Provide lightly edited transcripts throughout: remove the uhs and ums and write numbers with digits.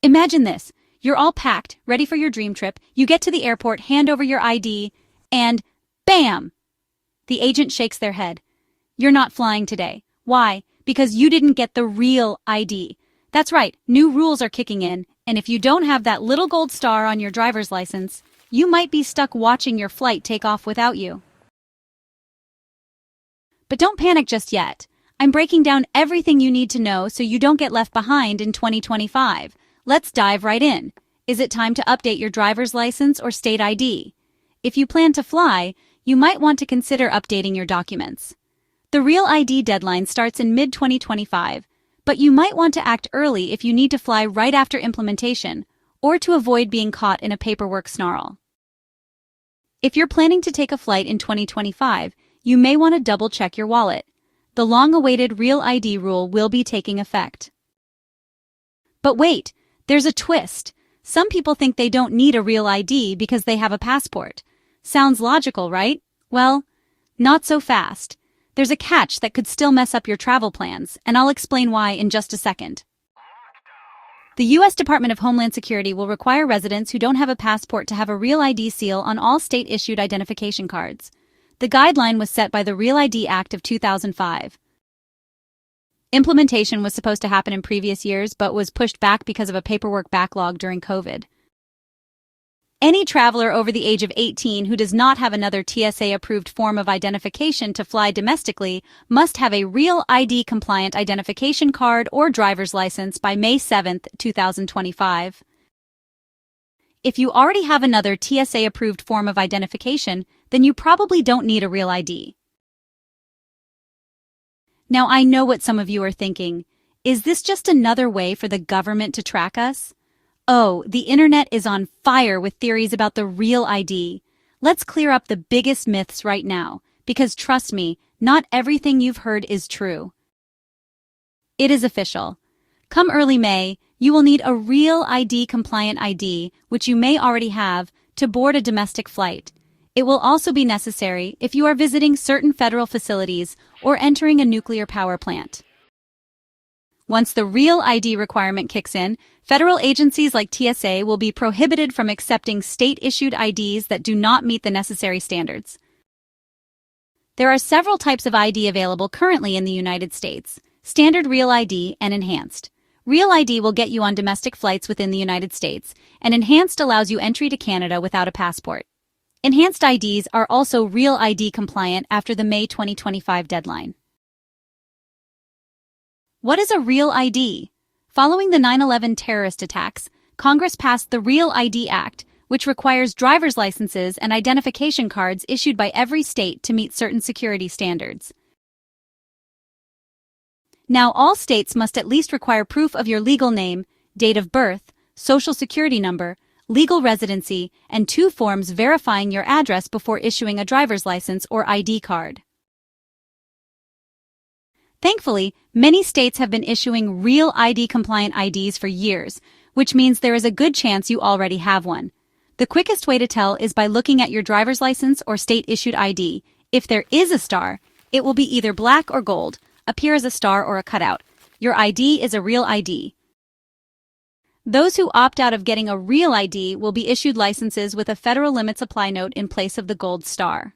Imagine this. You're all packed, ready for your dream trip. You get to the airport, hand over your ID, and bam! The agent shakes their head. You're not flying today. Why? Because you didn't get the real ID. That's right, new rules are kicking in, and if you don't have that little gold star on your driver's license, you might be stuck watching your flight take off without you. But don't panic just yet. I'm breaking down everything you need to know so you don't get left behind in 2025. Let's dive right in. Is it time to update your driver's license or state ID? If you plan to fly, you might want to consider updating your documents. The REAL ID deadline starts in mid-2025, but you might want to act early if you need to fly right after implementation or to avoid being caught in a paperwork snarl. If you're planning to take a flight in 2025, you may want to double-check your wallet. The long-awaited REAL ID rule will be taking effect. But wait, there's a twist. Some people think they don't need a REAL ID because they have a passport. Sounds logical, right? Well, not so fast. There's a catch that could still mess up your travel plans, and I'll explain why in just a second. The U.S. Department of Homeland Security will require residents who don't have a passport to have a REAL ID seal on all state-issued identification cards. The guideline was set by the REAL ID Act of 2005. Implementation was supposed to happen in previous years, but was pushed back because of a paperwork backlog during COVID. Any traveler over the age of 18 who does not have another TSA-approved form of identification to fly domestically must have a REAL ID-compliant identification card or driver's license by May 7, 2025. If you already have another TSA-approved form of identification, then you probably don't need a REAL ID. Now, I know what some of you are thinking. Is this just another way for the government to track us? Oh, the internet is on fire with theories about the REAL ID. Let's clear up the biggest myths right now, because trust me, not everything you've heard is true. It is official. Come early May, you will need a REAL ID-compliant ID, which you may already have, to board a domestic flight. It will also be necessary if you are visiting certain federal facilities or entering a nuclear power plant. Once the REAL ID requirement kicks in, federal agencies like TSA will be prohibited from accepting state-issued IDs that do not meet the necessary standards. There are several types of ID available currently in the United States: standard REAL ID and enhanced. REAL ID will get you on domestic flights within the United States, and enhanced allows you entry to Canada without a passport. Enhanced IDs are also REAL ID compliant after the May 2025 deadline. What is a REAL ID? Following the 9/11 terrorist attacks, Congress passed the REAL ID Act, which requires driver's licenses and identification cards issued by every state to meet certain security standards. Now, all states must at least require proof of your legal name, date of birth, social security number, legal residency, and 2 forms verifying your address before issuing a driver's license or ID card. Thankfully, many states have been issuing REAL ID-compliant IDs for years, which means there is a good chance you already have one. The quickest way to tell is by looking at your driver's license or state-issued ID. If there is a star, it will be either black or gold, appear as a star or a cutout. Your ID is a REAL ID. Those who opt out of getting a REAL ID will be issued licenses with a federal limit supply note in place of the gold star.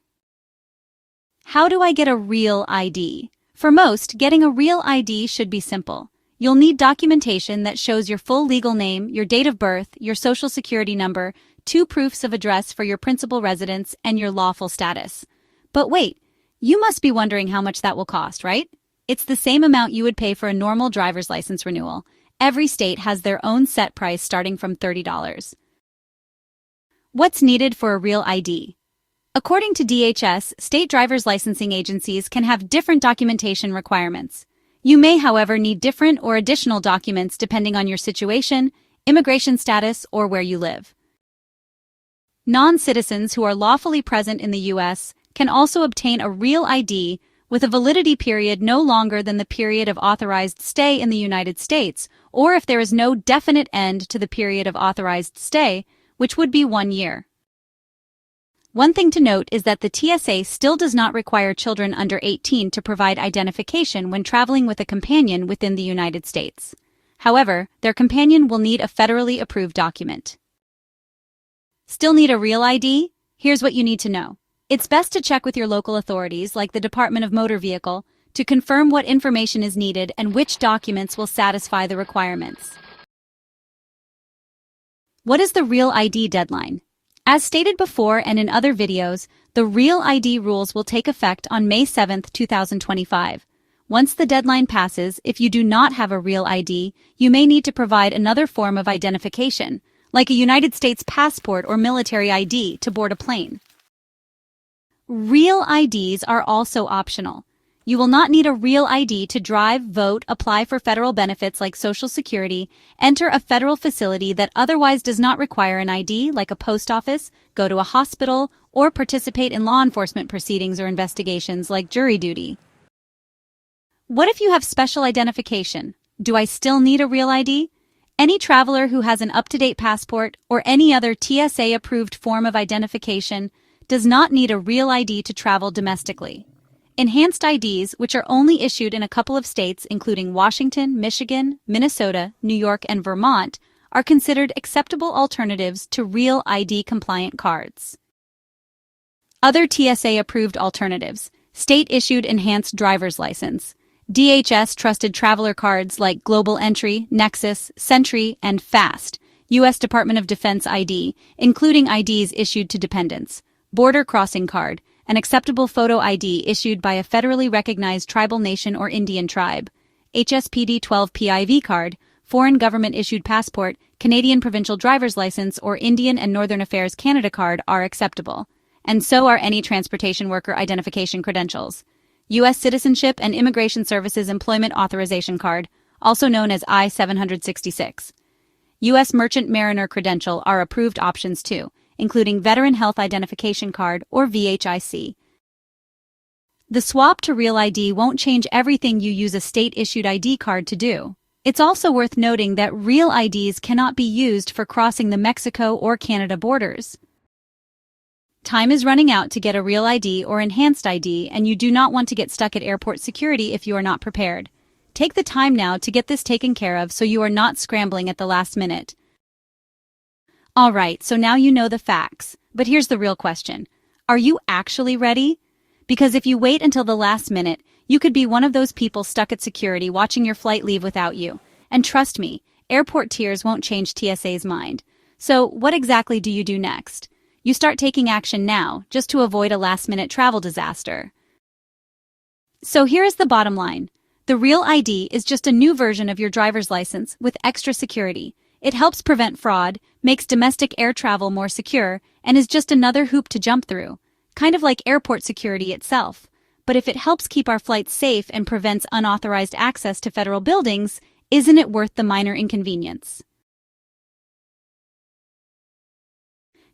How do I get a REAL ID? For most, getting a REAL ID should be simple. You'll need documentation that shows your full legal name, your date of birth, your social security number, 2 proofs of address for your principal residence, and your lawful status. But wait, you must be wondering how much that will cost, right? It's the same amount you would pay for a normal driver's license renewal. Every state has their own set price starting from $30. What's needed for a REAL ID? According to DHS, state driver's licensing agencies can have different documentation requirements. You may, however, need different or additional documents depending on your situation, immigration status, or where you live. Non-citizens who are lawfully present in the U.S. can also obtain a REAL ID with a validity period no longer than the period of authorized stay in the United States, or if there is no definite end to the period of authorized stay, which would be 1 year. One thing to note is that the TSA still does not require children under 18 to provide identification when traveling with a companion within the United States. However, their companion will need a federally approved document. Still need a real ID? Here's what you need to know. It's best to check with your local authorities, like the Department of Motor Vehicle, to confirm what information is needed and which documents will satisfy the requirements. What is the Real ID deadline? As stated before and in other videos, the Real ID rules will take effect on May 7, 2025. Once the deadline passes, if you do not have a Real ID, you may need to provide another form of identification, like a United States passport or military ID, to board a plane. Real IDs are also optional. You will not need a Real ID to drive, vote, apply for federal benefits like Social Security, enter a federal facility that otherwise does not require an ID, like a post office, go to a hospital, or participate in law enforcement proceedings or investigations like jury duty. What if you have special identification? Do I still need a Real ID? Any traveler who has an up-to-date passport or any other TSA-approved form of identification does not need a Real ID to travel domestically. Enhanced IDs, which are only issued in a couple of states including Washington, Michigan, Minnesota, New York, and Vermont, are considered acceptable alternatives to Real ID-compliant cards. Other TSA-approved alternatives: state-issued enhanced driver's license, DHS trusted traveler cards like Global Entry, Nexus, Sentry, and FAST, U.S. Department of Defense ID, including IDs issued to dependents, border crossing card, an acceptable photo ID issued by a federally recognized tribal nation or Indian tribe, HSPD 12 PIV card, foreign government-issued passport, Canadian provincial driver's license, or Indian and Northern Affairs Canada card are acceptable, and so are any transportation worker identification credentials. U.S. Citizenship and Immigration Services Employment Authorization Card, also known as I-766. U.S. Merchant Mariner Credential are approved options too, including Veteran Health Identification Card, or VHIC. The swap to Real ID won't change everything you use a state-issued ID card to do. It's also worth noting that Real IDs cannot be used for crossing the Mexico or Canada borders. Time is running out to get a Real ID or Enhanced ID, and you do not want to get stuck at airport security if you are not prepared. Take the time now to get this taken care of so you are not scrambling at the last minute. Alright, so now you know the facts, but here's the real question. Are you actually ready? Because if you wait until the last minute, you could be one of those people stuck at security watching your flight leave without you. And trust me, airport tiers won't change TSA's mind. So what exactly do you do next? You start taking action now, just to avoid a last-minute travel disaster. So here is the bottom line. The Real ID is just a new version of your driver's license with extra security. It helps prevent fraud, makes domestic air travel more secure, and is just another hoop to jump through, kind of like airport security itself. But if it helps keep our flights safe and prevents unauthorized access to federal buildings, isn't it worth the minor inconvenience?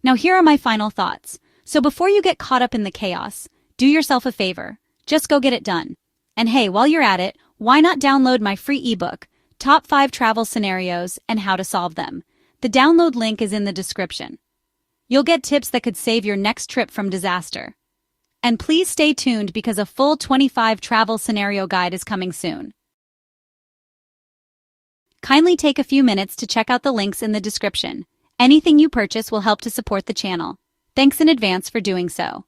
Now here are my final thoughts. So before you get caught up in the chaos, do yourself a favor. Just go get it done. And hey, while you're at it, why not download my free ebook, Top 5 Travel Scenarios and How to Solve Them. The download link is in the description. You'll get tips that could save your next trip from disaster. And please stay tuned because a full 25 travel scenario guide is coming soon. Kindly take a few minutes to check out the links in the description. Anything you purchase will help to support the channel. Thanks in advance for doing so.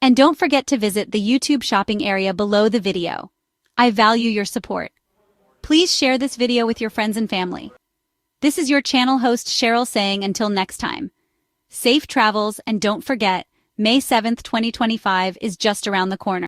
And don't forget to visit the YouTube shopping area below the video. I value your support. Please share this video with your friends and family. This is your channel host Cheryl saying until next time. Safe travels, and don't forget, May 7th, 2025 is just around the corner.